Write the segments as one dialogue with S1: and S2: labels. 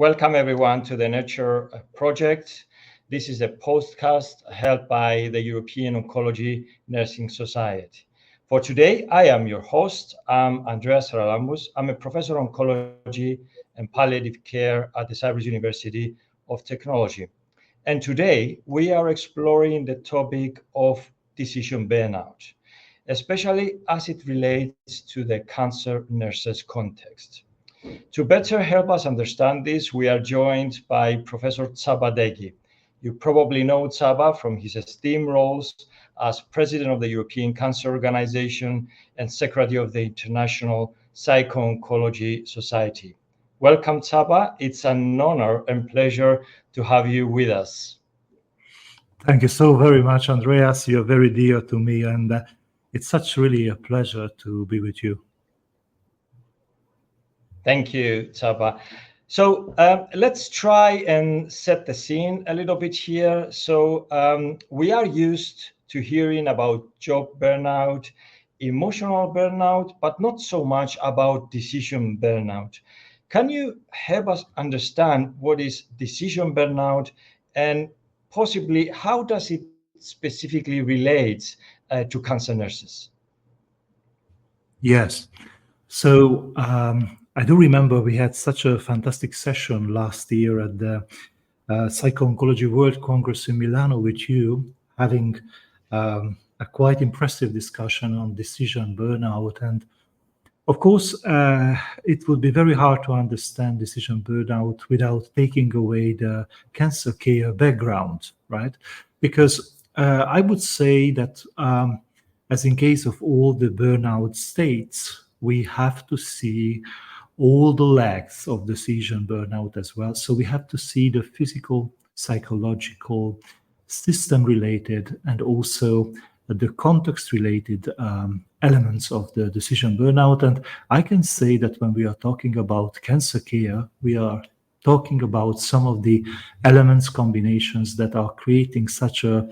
S1: Welcome everyone to the N.U.R.T.U.R.E project. This is a podcast held by the European Oncology Nursing Society. For today, I am your host. I'm Andreas Charalambous. I'm a professor of oncology and palliative care at the Cyprus University of Technology. And today we are exploring the topic of decision burnout, especially as it relates to the cancer nurses context. To better help us understand this, we are joined by Professor Csaba. You probably know Csaba from his esteemed roles as President of the European Cancer Organization and Secretary of the International Psycho-Oncology Society. Welcome, Csaba. It's an honor and pleasure to have you with us.
S2: Thank you so very much, Andreas. You're very dear to me, and it's such really a pleasure to be with you.
S1: Thank you, Csaba. So let's try and set the scene a little bit here. So we are used to hearing about job burnout, emotional burnout, but not so much about decision burnout. Can you help us understand what is decision burnout and possibly how does it specifically relate to cancer nurses?
S2: Yes. So I do remember we had such a fantastic session last year at the Psycho-Oncology World Congress in Milano with you, having a quite impressive discussion on decision burnout. And of course, it would be very hard to understand decision burnout without taking away the cancer care background, right? Because I would say that as in case of all the burnout states, we have to see all the legs of decision burnout as well. So we have to see the physical, psychological, system-related, and also the context-related elements of the decision burnout. And I can say that when we are talking about cancer care, we are talking about some of the elements, combinations that are creating such a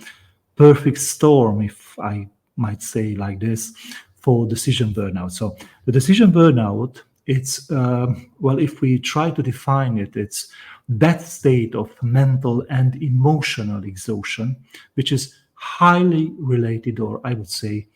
S2: perfect storm, if I might say like this, for decision burnout. So the decision burnout, it's, well, if we try to define it, it's that state of mental and emotional exhaustion, which is highly related, or I would say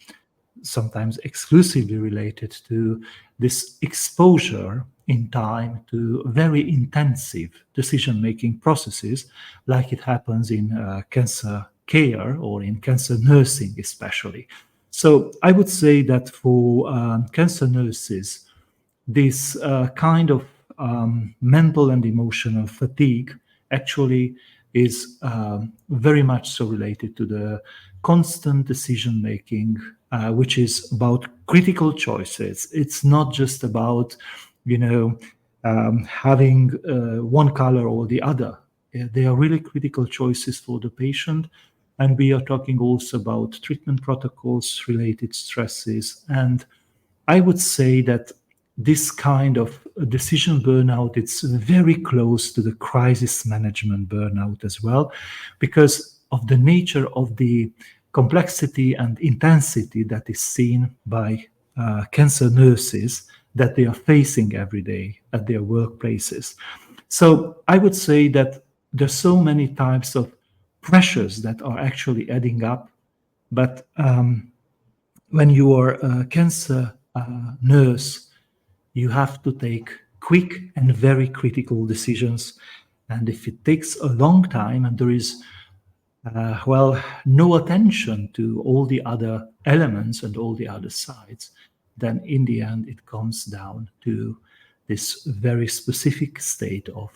S2: sometimes exclusively related to this exposure in time to very intensive decision-making processes, like it happens in cancer care or in cancer nursing especially. So I would say that for cancer nurses, this kind of mental and emotional fatigue actually is very much so related to the constant decision making, which is about critical choices. It's not just about, having one color or the other. They are really critical choices for the patient. And we are talking also about treatment protocols, related stresses. And I would say that this kind of decision burnout, it's very close to the crisis management burnout as well, because of the nature of the complexity and intensity that is seen by cancer nurses that they are facing every day at their workplaces. So I would say that there's so many types of pressures that are actually adding up. But when you are a cancer nurse, you have to take quick and very critical decisions. And if it takes a long time and there is, no attention to all the other elements and all the other sides, then in the end, it comes down to this very specific state of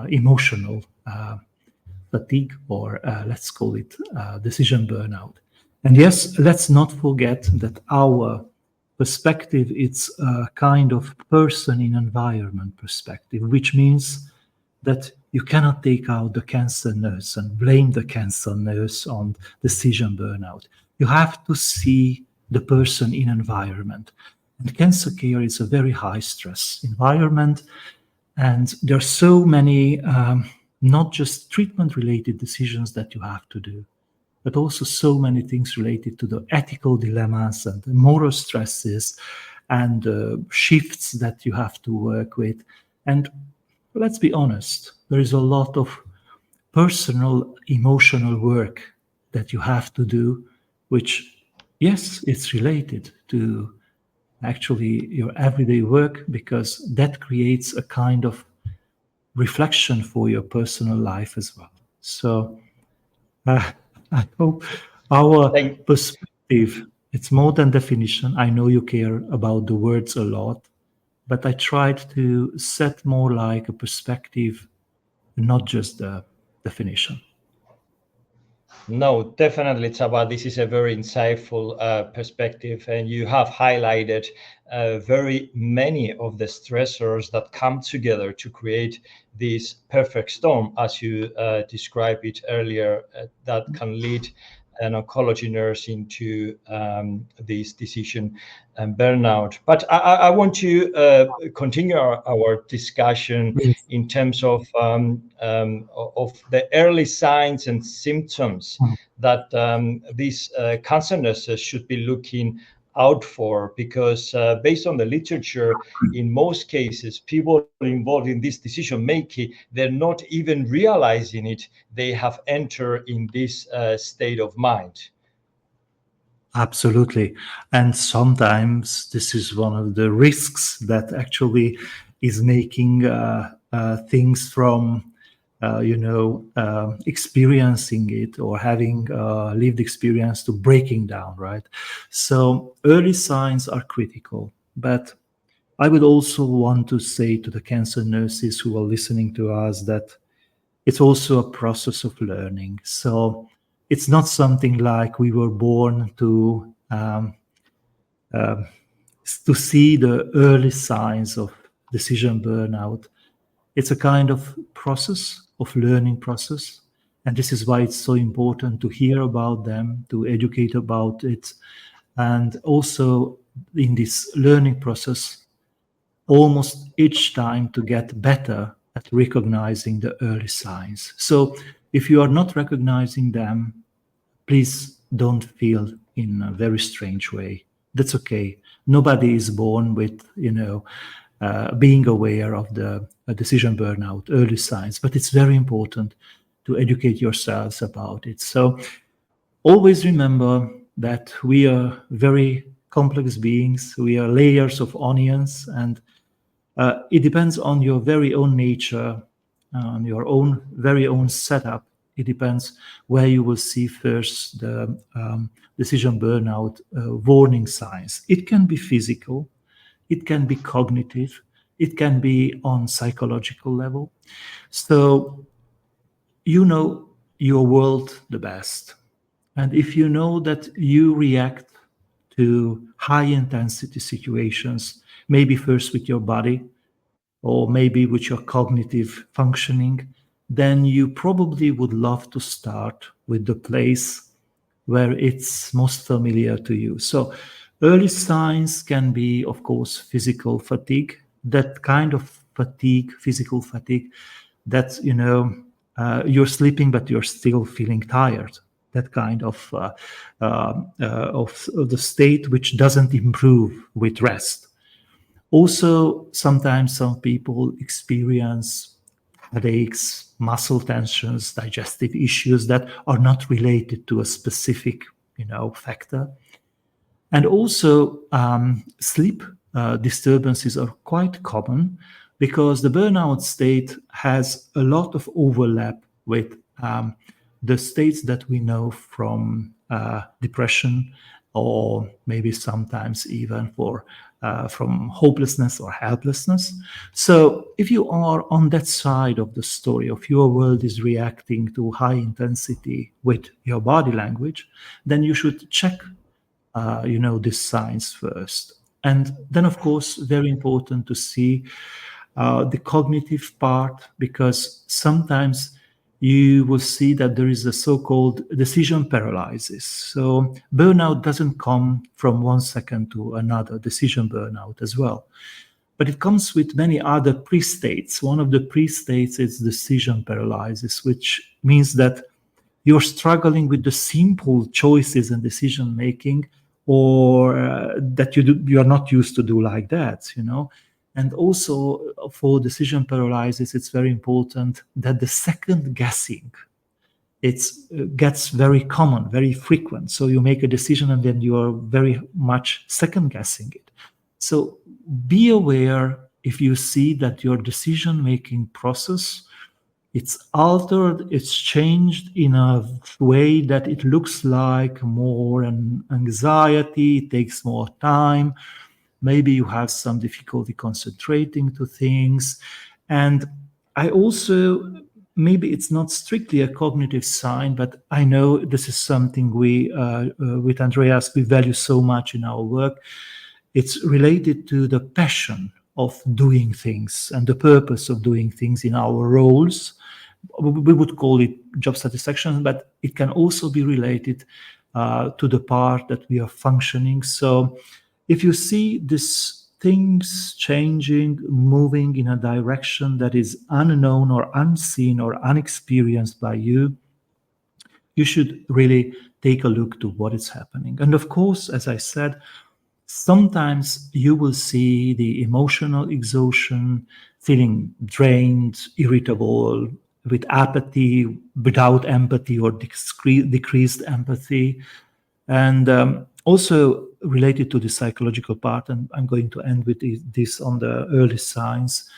S2: emotional fatigue, or let's call it decision burnout. And yes, let's not forget that our perspective, it's a kind of person in environment perspective, which means that you cannot take out the cancer nurse and blame the cancer nurse on decision burnout. You have to see the person in environment. And cancer care is a very high stress environment. And there are so many not just treatment-related decisions that you have to do, but also so many things related to the ethical dilemmas and the moral stresses and shifts that you have to work with. And let's be honest, there is a lot of personal, emotional work that you have to do, which, yes, it's related to actually your everyday work, because that creates a kind of reflection for your personal life as well. So uh, I hope our
S1: Thank,
S2: perspective, it's more than definition. I know you care about the words a lot, but I tried to set more like a perspective, not just the definition.
S1: No, definitely, Csaba. This is a very insightful perspective, and you have highlighted very many of the stressors that come together to create this perfect storm, as you described it earlier, that can lead an oncology nurse into this decision and burnout. But I want to continue our discussion
S2: Yes.
S1: in terms of the early signs and symptoms
S2: Mm.
S1: that these cancer nurses should be looking out for, because based on the literature, in most cases, people involved in this decision making, they're not even realizing it. They have entered in this state of mind.
S2: Absolutely. And sometimes this is one of the risks that actually is making things from, experiencing it or having lived experience to breaking down, right? So early signs are critical. But I would also want to say to the cancer nurses who are listening to us that it's also a process of learning. So it's not something like we were born um, to see the early signs of decision burnout. It's a kind of process, of learning process. And this is why it's so important to hear about them, to educate about it. And also in this learning process, almost each time to get better at recognizing the early signs. So if you are not recognizing them, please don't feel in a very strange way. That's okay. Nobody is born with, being aware of the decision burnout, early signs, but it's very important to educate yourselves about it. So always remember that we are very complex beings. We are layers of onions, and it depends on your very own nature, on your own very own setup. It depends where you will see first the decision burnout warning signs. It can be physical, it can be cognitive, it can be on psychological level. So you know your world the best. And if you know that you react to high intensity situations, maybe first with your body, or maybe with your cognitive functioning, then you probably would love to start with the place where it's most familiar to you. So, early signs can be, of course, physical fatigue, that kind of fatigue, physical fatigue, that, you're sleeping, but you're still feeling tired. That kind of the state which doesn't improve with rest. Also, sometimes some people experience headaches, muscle tensions, digestive issues that are not related to a specific, factor. And also, sleep disturbances are quite common because the burnout state has a lot of overlap with the states that we know from depression, or maybe sometimes even from hopelessness or helplessness. So, if you are on that side of the story, of your world is reacting to high intensity with your body language, then you should check these signs first. And then, of course, very important to see the cognitive part, because sometimes you will see that there is a so-called decision paralysis. So burnout doesn't come from one second to another, decision burnout as well. But it comes with many other pre-states. One of the pre-states is decision paralysis, which means that you're struggling with the simple choices and decision making, or that you are not used to do like that. And also for decision paralysis, it's very important that the second guessing, it gets very common, very frequent. So you make a decision and then you are very much second guessing it. So be aware if you see that your decision making process, it's altered, it's changed in a way that it looks like more an anxiety, it takes more time. Maybe you have some difficulty concentrating to things. And I also, maybe it's not strictly a cognitive sign, but I know this is something we, with Andreas, we value so much in our work. It's related to the passion of doing things and the purpose of doing things in our roles. We would call it job satisfaction, but it can also be related to the part that we are functioning. So if you see these things changing, moving in a direction that is unknown or unseen or unexperienced by you, you should really take a look to what is happening. And of course, as I said, sometimes you will see the emotional exhaustion, feeling drained, irritable, with apathy, without empathy or decreased empathy. And also related to the psychological part, and I'm going to end with this on the early signs,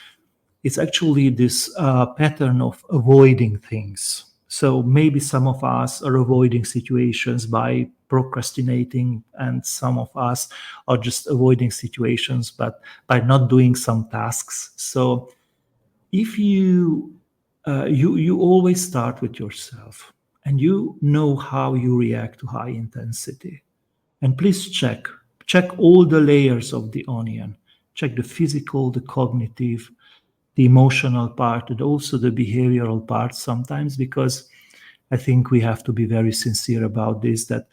S2: it's actually this pattern of avoiding things. So maybe some of us are avoiding situations by procrastinating, and some of us are just avoiding situations but by not doing some tasks. So if you always start with yourself, and you know how you react to high intensity, and please check all the layers of the onion. Check the physical, the cognitive, the emotional part, and also the behavioral part sometimes, because I think we have to be very sincere about this, that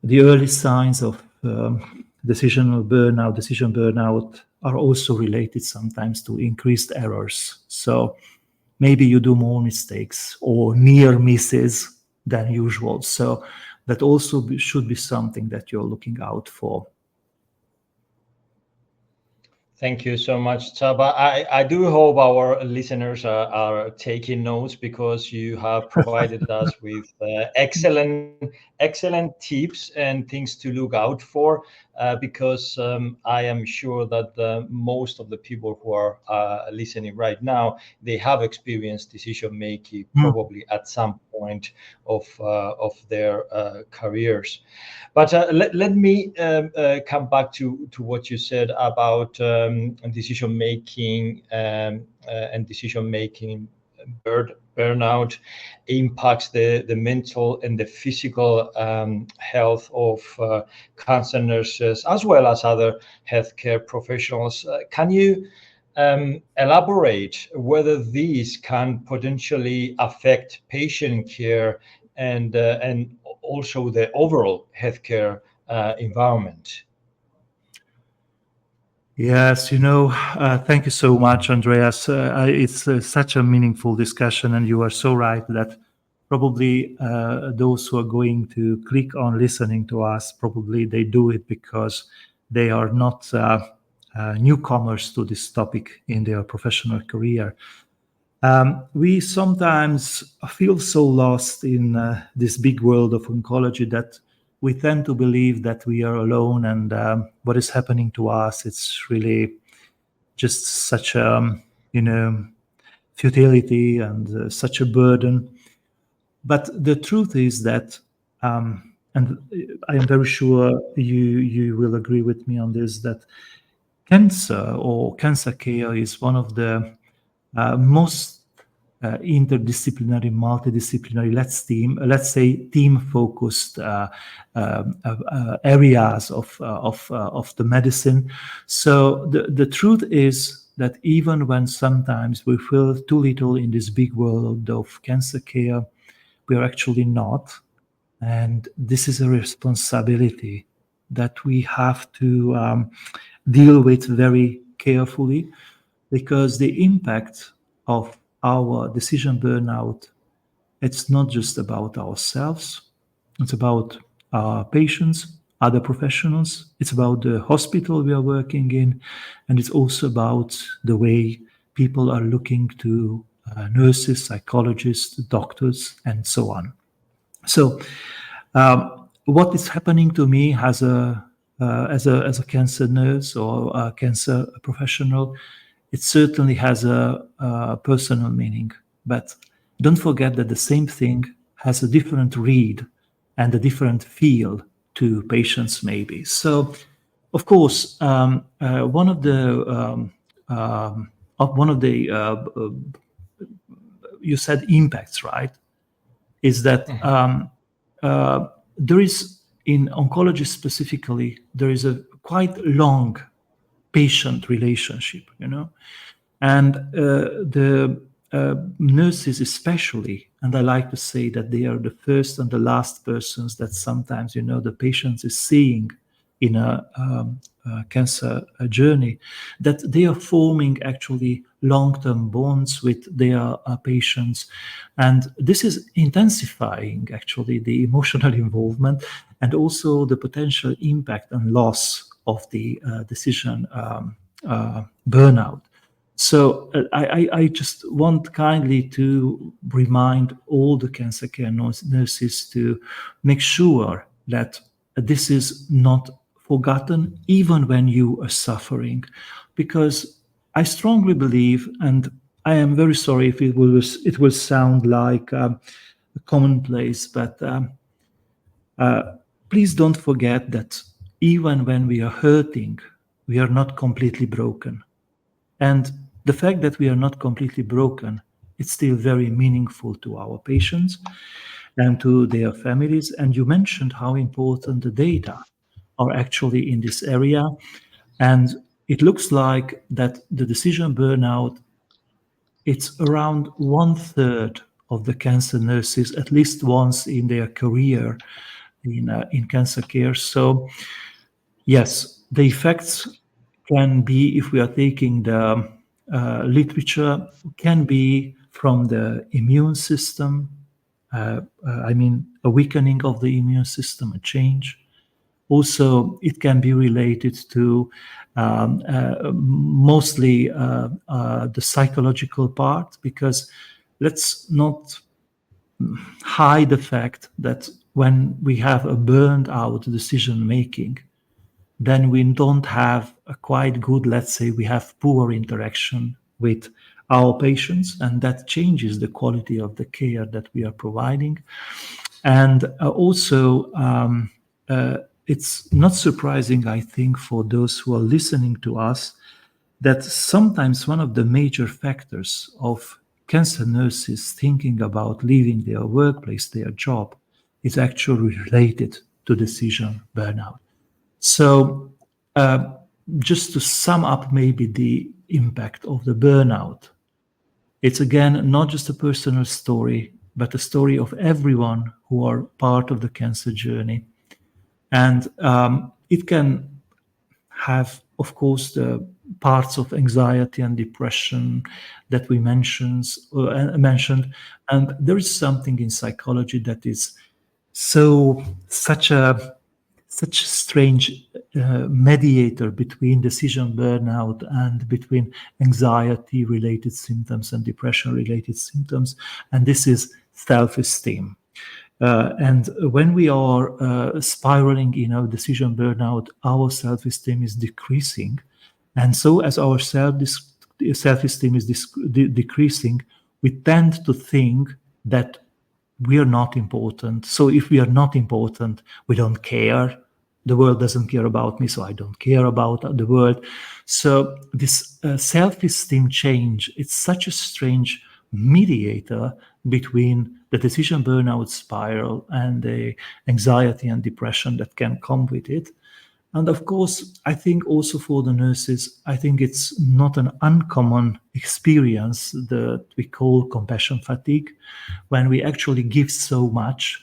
S2: the early signs of decision burnout are also related sometimes to increased errors. So maybe you do more mistakes or near misses than usual. So that also should be something that you're looking out for.
S1: Thank you so much, Csaba. I do hope our listeners are taking notes, because you have provided us with excellent tips and things to look out for, because I am sure that most of the people who are listening right now, they have experienced decision making probably at some point of their careers. But let me come back to what you said about decision making and decision making burnout impacts the mental and the physical health of cancer nurses as well as other healthcare professionals. Can you elaborate whether these can potentially affect patient care and also the overall healthcare environment?
S2: Yes, thank you so much, Andreas. It's such a meaningful discussion, and you are so right that probably those who are going to click on listening to us, probably they do it because they are not newcomers to this topic in their professional career. We sometimes feel so lost in this big world of oncology that we tend to believe that we are alone, and what is happening to us, it's really just such a futility and such a burden. But the truth is that, and I am very sure you will agree with me on this, that cancer or cancer care is one of the most interdisciplinary, multidisciplinary, let's say team-focused areas of the medicine. So the truth is that even when sometimes we feel too little in this big world of cancer care, we are actually not. And this is a responsibility that we have to deal with very carefully, because the impact of our decision burnout, it's not just about ourselves, it's about our patients, other professionals. It's about the hospital we are working in, and it's also about the way people are looking to nurses, psychologists, doctors, and so on. So, what is happening to me as a cancer nurse or a cancer professional, it certainly has a personal meaning. But don't forget that the same thing has a different read and a different feel to patients, maybe. So, of course, one of the you said impacts, right? Is that there is, in oncology specifically, there is a quite long patient relationship, and the nurses especially, and I like to say that they are the first and the last persons that sometimes, the patient is seeing in a cancer journey, that they are forming actually long-term bonds with their patients. And this is intensifying actually the emotional involvement and also the potential impact and loss of the decision burnout. So I just want kindly to remind all the cancer care nurses to make sure that this is not forgotten, even when you are suffering, because I strongly believe, and I am very sorry if it will sound like a commonplace, but please don't forget that even when we are hurting, we are not completely broken. And the fact that we are not completely broken, it's still very meaningful to our patients and to their families. And you mentioned how important the data are actually in this area. And it looks like that the decision burnout, it's around 1/3 of the cancer nurses, at least once in their career in cancer care. So yes, the effects can be, if we are taking the literature, can be from the immune system, a weakening of the immune system, a change. Also, it can be related to mostly the psychological part, because let's not hide the fact that when we have a burned out decision making, then we don't have a quite good, let's say we have poor interaction with our patients, and that changes the quality of the care that we are providing. And also, it's not surprising, I think, for those who are listening to us, that sometimes one of the major factors of cancer nurses thinking about leaving their workplace, their job, is actually related to decision burnout. So just to sum up maybe the impact of the burnout, it's again not just a personal story, but a story of everyone who are part of the cancer journey. And it can have, of course, the parts of anxiety and depression that we mentioned. And there is something in psychology that is such a strange mediator between decision burnout and between anxiety-related symptoms and depression-related symptoms, and this is self-esteem. And when we are spiraling in decision burnout, our self-esteem is decreasing, and so as our self-esteem is decreasing, we tend to think that we are not important. So if we are not important, we don't care. The world doesn't care about me, so I don't care about the world. So this self-esteem change, it's such a strange mediator between the decision burnout spiral and the anxiety and depression that can come with it. And of course, I think also for the nurses, I think it's not an uncommon experience that we call compassion fatigue, when we actually give so much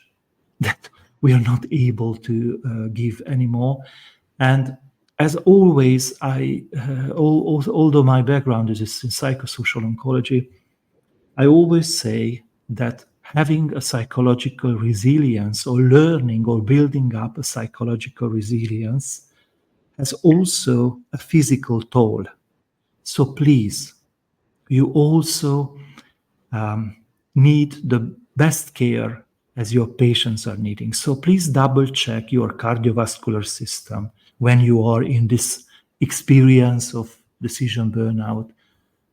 S2: that we are not able to give anymore. And as always, although my background is in psychosocial oncology, I always say that having a psychological resilience or learning or building up a psychological resilience has also a physical toll. So please, you also need the best care as your patients are needing. So please double check your cardiovascular system when you are in this experience of decision burnout.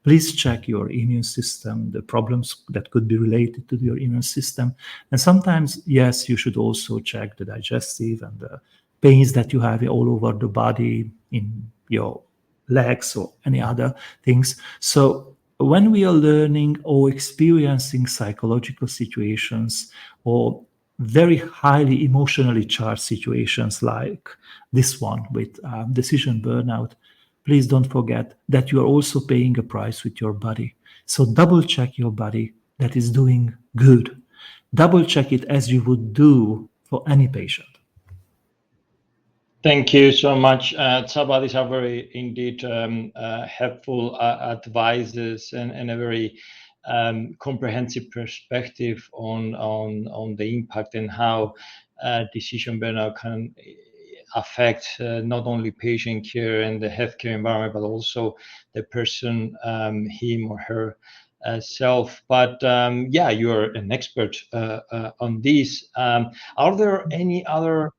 S2: Please check your immune system, the problems that could be related to your immune system. And sometimes, yes, you should also check the digestive and the pains that you have all over the body, in your legs or any other things. So when we are learning or experiencing psychological situations or very highly emotionally charged situations like this one with decision burnout, please don't forget that you are also paying a price with your body. So double check your body that is doing good. Double check it as you would do for any patient.
S1: Thank you so much, Csaba. These are very indeed helpful advices and a very comprehensive perspective on the impact and how decision burnout can affect not only patient care and the healthcare environment, but also the person, him or her self. But yeah, you're an expert on this. Are there any other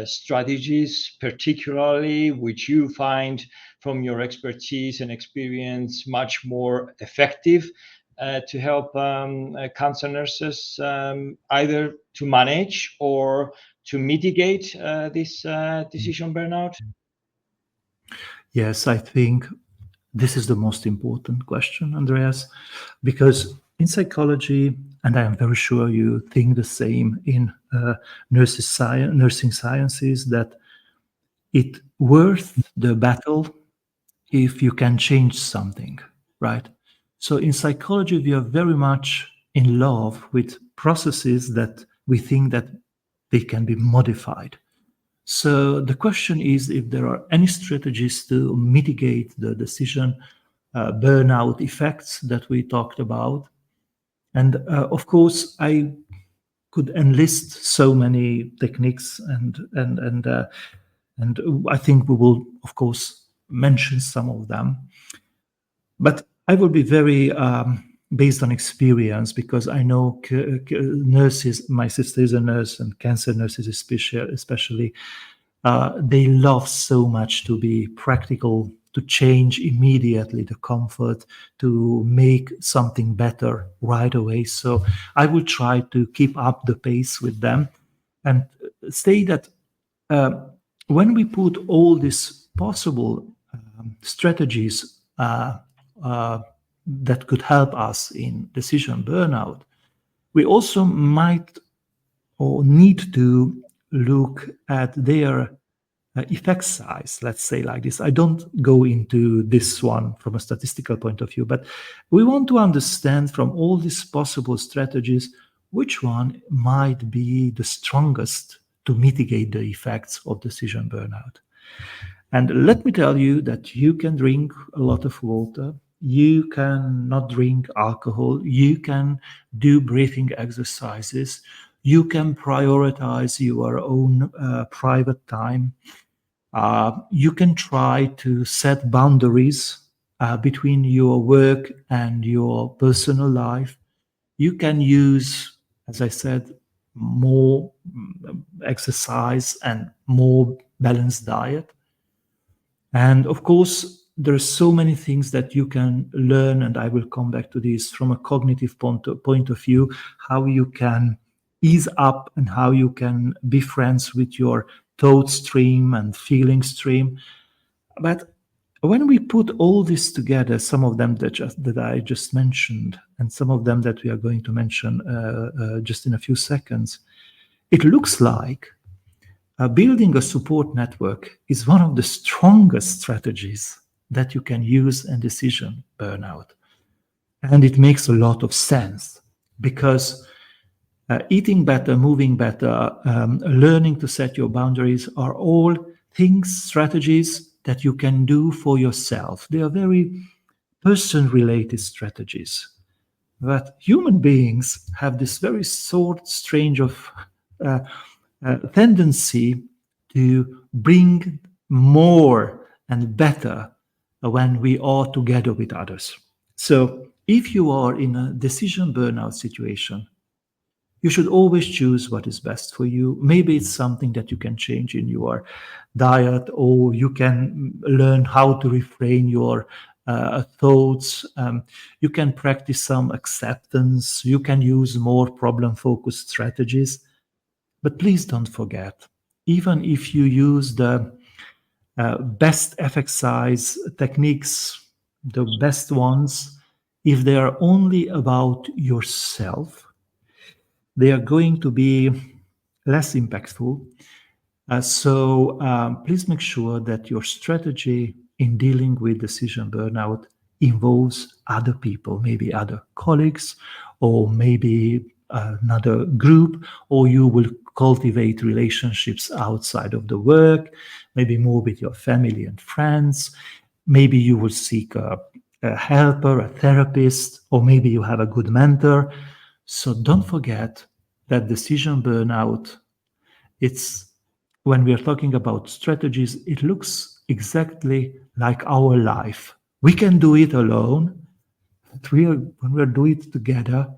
S1: strategies, particularly which you find from your expertise and experience much more effective to help cancer nurses either to manage or to mitigate this decision burnout?
S2: Yes, I think this is the most important question, Andreas, because in psychology, and I am very sure you think the same in nursing sciences, that it's worth the battle if you can change something, right? So in psychology, we are very much in love with processes that we think that they can be modified. So the question is if there are any strategies to mitigate the decision burnout effects that we talked about. And of course, I could enlist so many techniques, and I think we will, of course, mention some of them. But I will be very based on experience, because I know nurses. My sister is a nurse, and cancer nurses especially. They love so much to be practical, to change immediately the comfort, to make something better right away. So I will try to keep up the pace with them and say that when we put all these possible strategies that could help us in decision burnout, we also might or need to look at their effect size, let's say like this. I don't go into this one from a statistical point of view, but we want to understand from all these possible strategies which one might be the strongest to mitigate the effects of decision burnout. And let me tell you that you can drink a lot of water, you can not drink alcohol, you can do breathing exercises, you can prioritize your own private time. You can try to set boundaries between your work and your personal life. You can use, as I said, more exercise and more balanced diet. And of course, there are so many things that you can learn, and I will come back to this from a cognitive point of view, how you can ease up and how you can be friends with your thought stream and feeling stream. But when we put all this together, some of them that I just mentioned, and some of them that we are going to mention just in a few seconds, it looks like building a support network is one of the strongest strategies that you can use in decision burnout. And it makes a lot of sense, because eating better, moving better, learning to set your boundaries are all things, strategies that you can do for yourself. They are very person-related strategies. that human beings have this very sort strange of uh, tendency to bring more and better when we are together with others. So if you are in a decision burnout situation, you should always choose what is best for you. Maybe it's something that you can change in your diet, or you can learn how to refrain your thoughts. You can practice some acceptance. You can use more problem focused strategies. But please don't forget, even if you use the best exercise techniques, the best ones, if they are only about yourself, they are going to be less impactful. So please make sure that your strategy in dealing with decision burnout involves other people, maybe other colleagues, or maybe another group, or you will cultivate relationships outside of the work, maybe more with your family and friends. Maybe you will seek a helper, a therapist, or maybe you have a good mentor. So don't forget that decision burnout, it's when we are talking about strategies, it looks exactly like our life. We can do it alone, but when we do it together,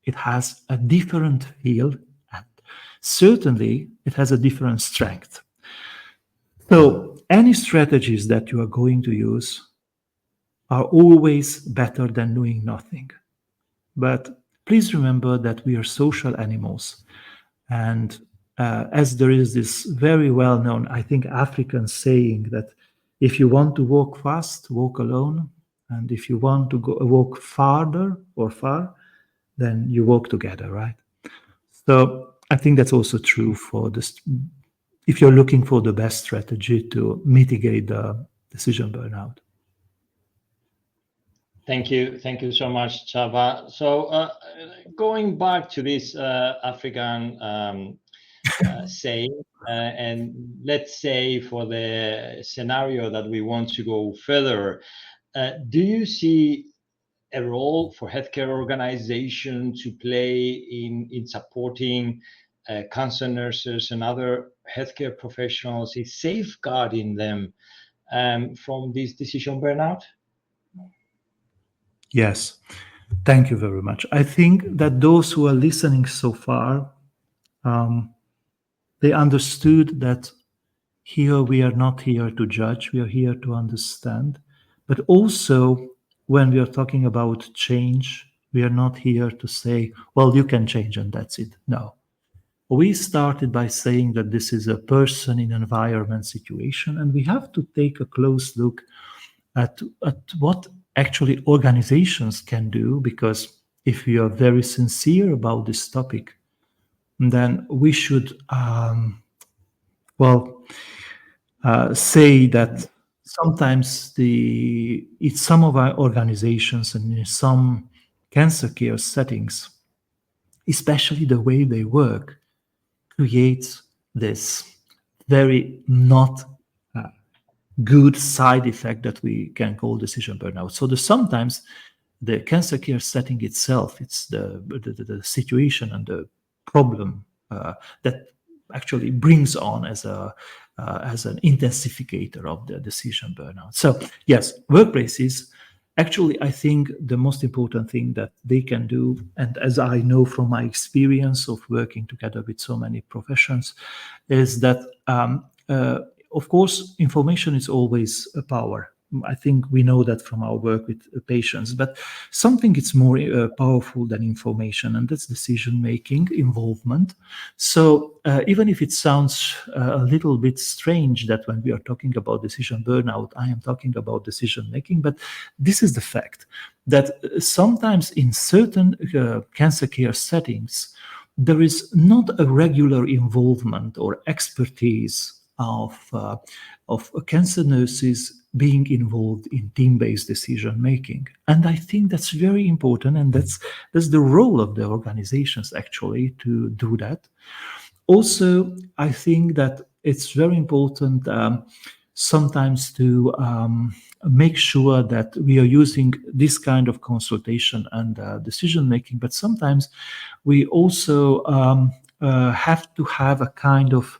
S2: it has a different feel, and certainly it has a different strength. So any strategies that you are going to use are always better than doing nothing. But please remember that we are social animals. And as there is this very well known, I think, African saying that if you want to walk fast, walk alone. And if you want to walk farther or far, then you walk together, right? So I think that's also true for this. If you're looking for the best strategy to mitigate the decision burnout.
S1: Thank you so much, Csaba. So going back to this African saying, and let's say for the scenario that we want to go further, do you see a role for healthcare organization to play in supporting cancer nurses and other healthcare professionals, in safeguarding them from this decision burnout?
S2: Yes, thank you very much. I think that those who are listening so far, they understood that here we are not here to judge, we are here to understand. But also, when we are talking about change, we are not here to say, well, you can change and that's it. No. We started by saying that this is a person in environment situation, and we have to take a close look at what actually organizations can do, because if we are very sincere about this topic, then we should, say that sometimes it's some of our organizations and in some cancer care settings, especially the way they work, creates this very not good side effect that we can call decision burnout. So sometimes the cancer care setting itself, it's the situation and the problem that actually brings on as an intensificator of the decision burnout. So yes, workplaces, actually, I think the most important thing that they can do, and as I know from my experience of working together with so many professions, is that of course, information is always a power. I think we know that from our work with patients, but something is more powerful than information, and that's decision making, involvement. So even if it sounds a little bit strange that when we are talking about decision burnout, I am talking about decision making, but this is the fact that sometimes in certain cancer care settings, there is not a regular involvement or expertise of cancer nurses being involved in team-based decision making, and I think that's very important, and that's the role of the organizations actually to do that. Also, I think that it's very important sometimes to make sure that we are using this kind of consultation and decision making, but sometimes we also have to have a kind of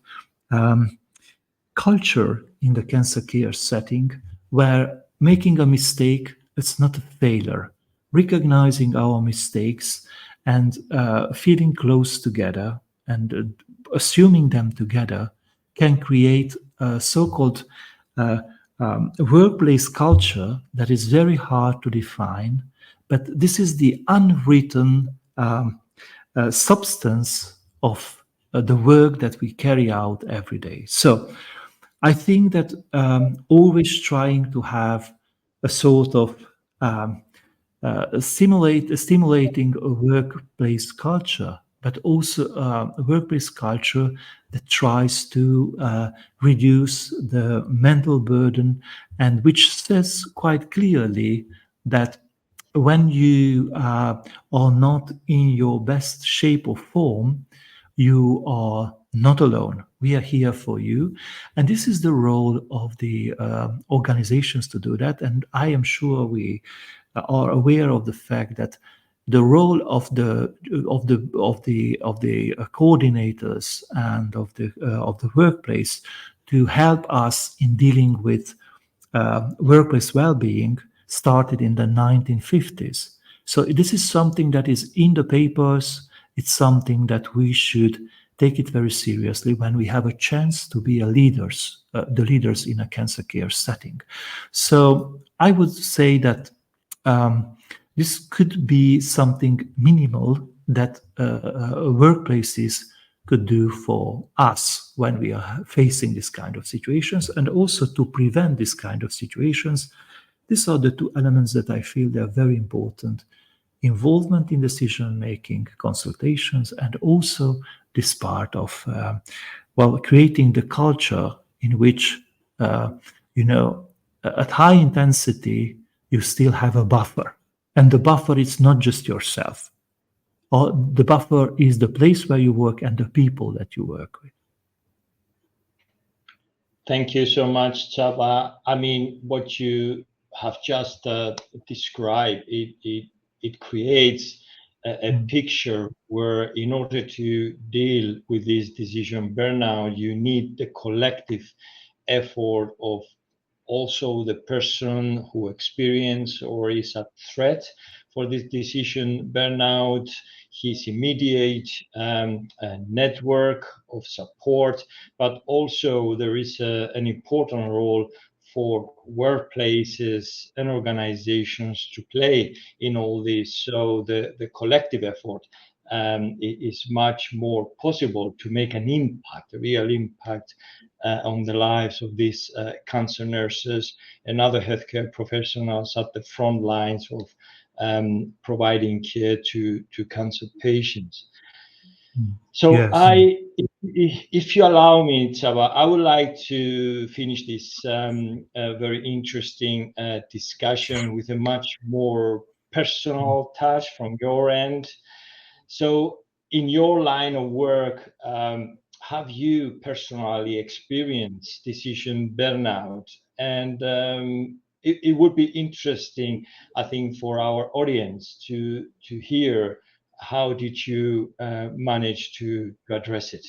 S2: culture in the cancer care setting where making a mistake, it's not a failure. Recognizing our mistakes and feeling close together and assuming them together can create a so-called workplace culture that is very hard to define, but this is the unwritten substance of the work that we carry out every day. So I think that always trying to have a sort of stimulating a workplace culture, but also a workplace culture that tries to reduce the mental burden and which says quite clearly that when you are not in your best shape or form, you are not alone. We are here for you. And this is the role of the organizations to do that. And I am sure we are aware of the fact that the role of the coordinators and of the workplace to help us in dealing with workplace well-being started in the 1950s. So this is something that is in the papers. It's something that we should take it very seriously when we have a chance to be the leaders in a cancer care setting. So I would say that this could be something minimal that workplaces could do for us when we are facing this kind of situations, and also to prevent this kind of situations. These are the two elements that I feel they are very important: involvement in decision making, consultations, and also this part of creating the culture in which at high intensity you still have a buffer, and the buffer is not just yourself, or the buffer is the place where you work and the people that you work with.
S1: Thank you so much, Csaba. I mean, what you have just described, it creates a picture where, in order to deal with this decision burnout, you need the collective effort of also the person who experience or is at threat for this decision burnout, his immediate network of support, but also there is an important role for workplaces and organizations to play in all this. So the collective effort is much more possible to make an impact, a real impact on the lives of these cancer nurses and other healthcare professionals at the front lines of providing care to cancer patients. So
S2: Yes.
S1: if you allow me, Csaba, I would like to finish this very interesting discussion with a much more personal touch from your end. So in your line of work, have you personally experienced decision burnout? And it would be interesting, I think, for our audience to hear how did you manage to address it?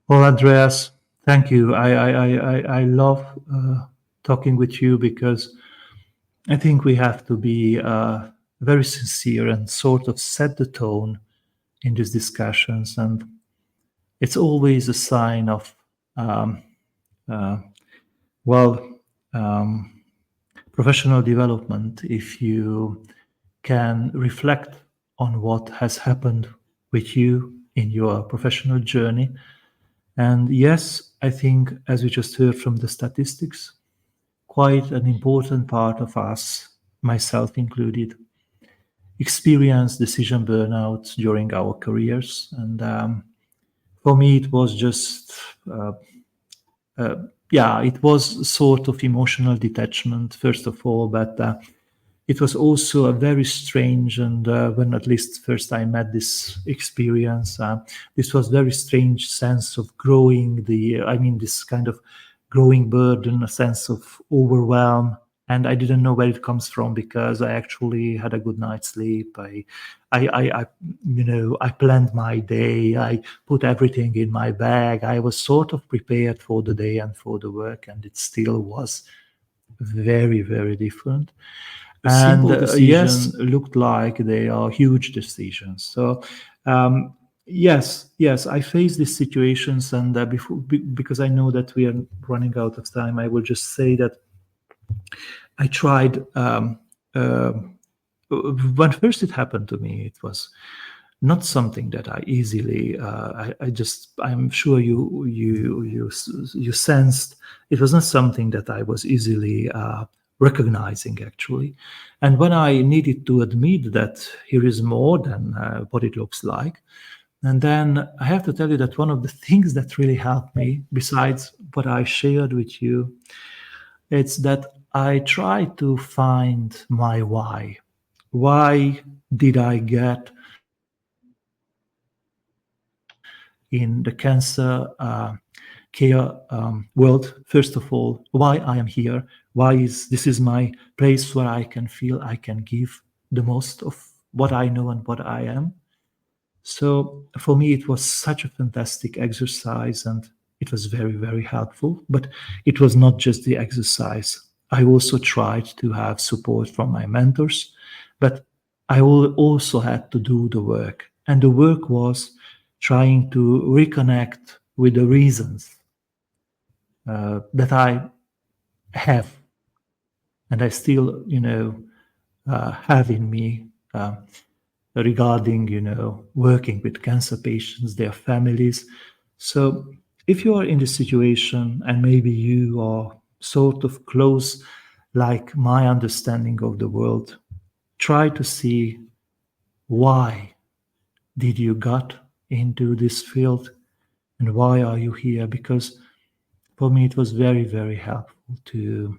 S2: Well, Andreas, thank you. I love talking with you because I think we have to be very sincere and sort of set the tone in these discussions. And it's always a sign of, professional development if you can reflect on what has happened with you in your professional journey. And yes, I think, as we just heard from the statistics, quite an important part of us, myself included, experience decision burnout during our careers. And for me, it was just, it was sort of emotional detachment, first of all, but it was also a very strange, and when at least first I met this experience, this was very strange sense of growing this kind of growing burden, a sense of overwhelm. And I didn't know where it comes from, because I actually had a good night's sleep. I planned my day. I put everything in my bag. I was sort of prepared for the day and for the work, and it still was very, very different. And yes, looked like they are huge decisions. So yes, I face these situations, and because I know that we are running out of time, I will just say that I tried. When first it happened to me, it was not something that I easily. I'm sure you sensed it was not something that I was easily recognizing, actually. And when I needed to admit that here is more than what it looks like, and then I have to tell you that one of the things that really helped me, besides what I shared with you, it's that I try to find my why. Why did I get in the cancer care world? First of all, why I am here? Why this is my place where I can feel I can give the most of what I know and what I am. So for me, it was such a fantastic exercise, and it was very, very helpful. But it was not just the exercise. I also tried to have support from my mentors, but I also had to do the work. And the work was trying to reconnect with the reasons that I have, and I still, have in me. Regarding working with cancer patients, their families. So if you are in this situation, and maybe you are sort of close, like my understanding of the world, try to see why did you got into this field, and why are you here? Because for me it was very, very helpful to,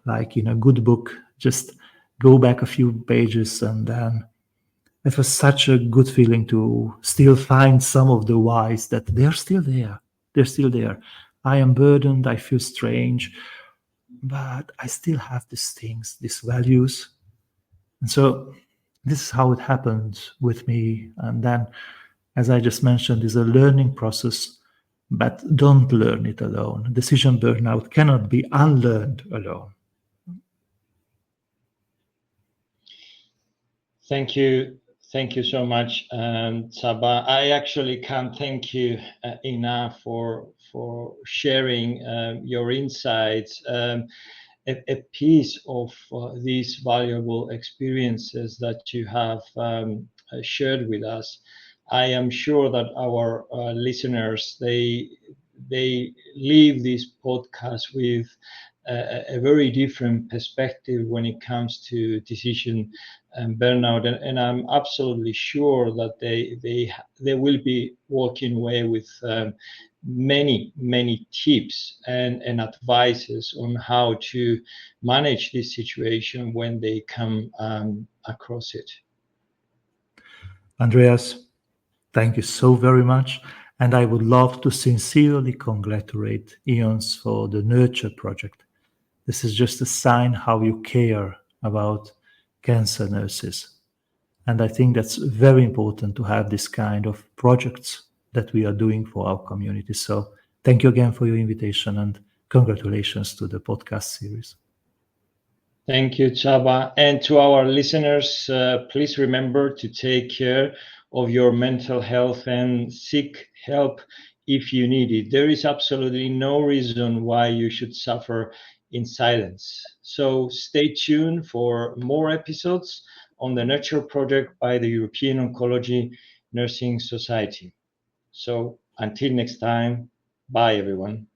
S2: like in a good book, just go back a few pages, and then it was such a good feeling to still find some of the whys, that they're still there. They're still there. I am burdened. I feel strange, but I still have these things, these values. And so this is how it happened with me. And then, as I just mentioned, is a learning process, but don't learn it alone. Decision burnout cannot be unlearned alone.
S1: Thank you. Thank you so much, Csaba. I actually can't thank you enough for sharing your insights. A piece of these valuable experiences that you have shared with us. I am sure that our listeners, they leave this podcast with a very different perspective when it comes to decision and burnout, and I'm absolutely sure that they will be walking away with many tips and advices on how to manage this situation when they come across it.
S2: Andreas, thank you so very much. And I would love to sincerely congratulate EONS for the Nurture project. This is just a sign how you care about cancer nurses. And I think that's very important to have this kind of projects that we are doing for our community. So thank you again for your invitation, and congratulations to the podcast series.
S1: Thank you, Csaba. And to our listeners, please remember to take care of your mental health and seek help if you need it. There is absolutely no reason why you should suffer in silence. So stay tuned for more episodes on the N.U.R.T.U.R.E project by the European Oncology Nursing Society. So until next time, bye everyone.